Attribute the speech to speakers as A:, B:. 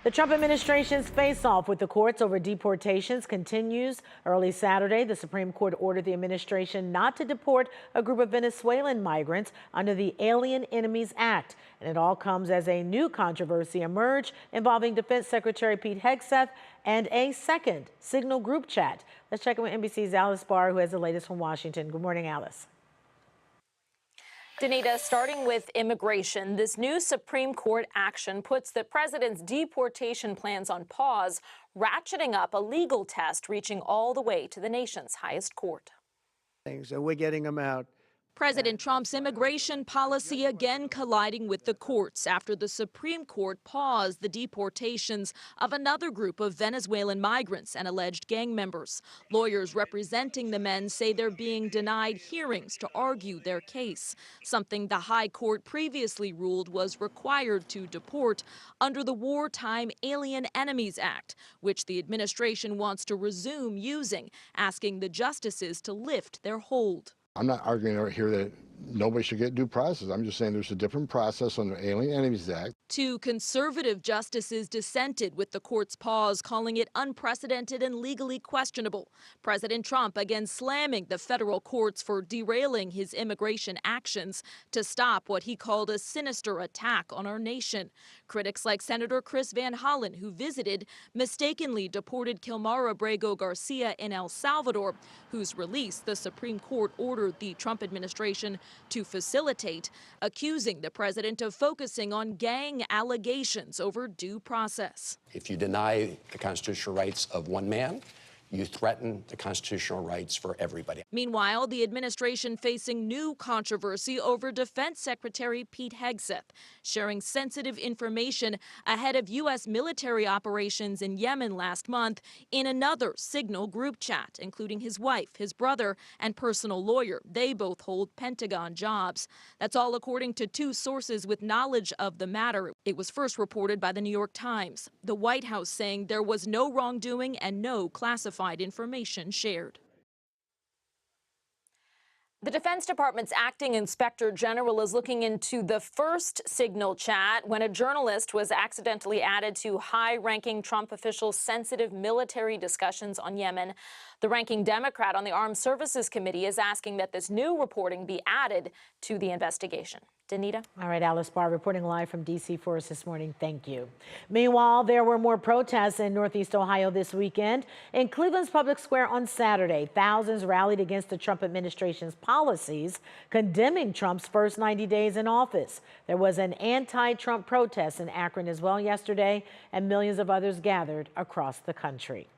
A: The Trump administration's face-off with the courts over deportations continues. Early Saturday, the Supreme Court ordered the administration not to deport a group of Venezuelan migrants under the Alien Enemies Act. And it all comes as a new controversy emerged involving Defense Secretary Pete Hegseth and a second Signal group chat. Let's check in with NBC's Alice Barr, who has the latest from Washington. Good morning, Alice.
B: Danita, starting with immigration, this new Supreme Court action puts the president's deportation plans on pause, ratcheting up a legal test reaching all the way to the nation's highest court.
C: So we're getting them out.
D: President Trump's immigration policy again colliding with the courts after the Supreme Court paused the deportations of another group of Venezuelan migrants and alleged gang members. Lawyers representing the men say they're being denied hearings to argue their case, something the High Court previously ruled was required to deport under the Wartime Alien Enemies Act, which the administration wants to resume using, asking the justices to lift their hold.
E: I'm not arguing right here that nobody should get due process. I'm just saying there's a different process under the Alien Enemies Act.
D: Two conservative justices dissented with the court's pause, calling it unprecedented and legally questionable. President Trump again slamming the federal courts for derailing his immigration actions to stop what he called a sinister attack on our nation. Critics like Senator Chris Van Hollen, who visited, mistakenly deported Kilmar Abrego Garcia in El Salvador, whose release the Supreme Court ordered the Trump administration to facilitate, accusing the president of focusing on gang allegations over due process.
F: If you deny the constitutional rights of one man, you threaten the constitutional rights for everybody.
D: Meanwhile, the administration facing new controversy over Defense Secretary Pete Hegseth sharing sensitive information ahead of U.S. military operations in Yemen last month in another Signal group chat, including his wife, his brother, and personal lawyer. They both hold Pentagon jobs. That's all according to two sources with knowledge of the matter. It was first reported by the New York Times. The White House saying there was no wrongdoing and no classified information shared.
B: The Defense Department's acting inspector general is looking into the first Signal chat when a journalist was accidentally added to high-ranking Trump officials' sensitive military discussions on Yemen. The ranking Democrat on the Armed Services Committee is asking that this new reporting be added to the investigation. Danita?
A: All right, Alice Barr reporting live from D.C. for us this morning. Thank you. Meanwhile, there were more protests in Northeast Ohio this weekend. In Cleveland's public square on Saturday, thousands rallied against the Trump administration's policies, condemning Trump's first 90 days in office. There was an anti-Trump protest in Akron as well yesterday, and millions of others gathered across the country.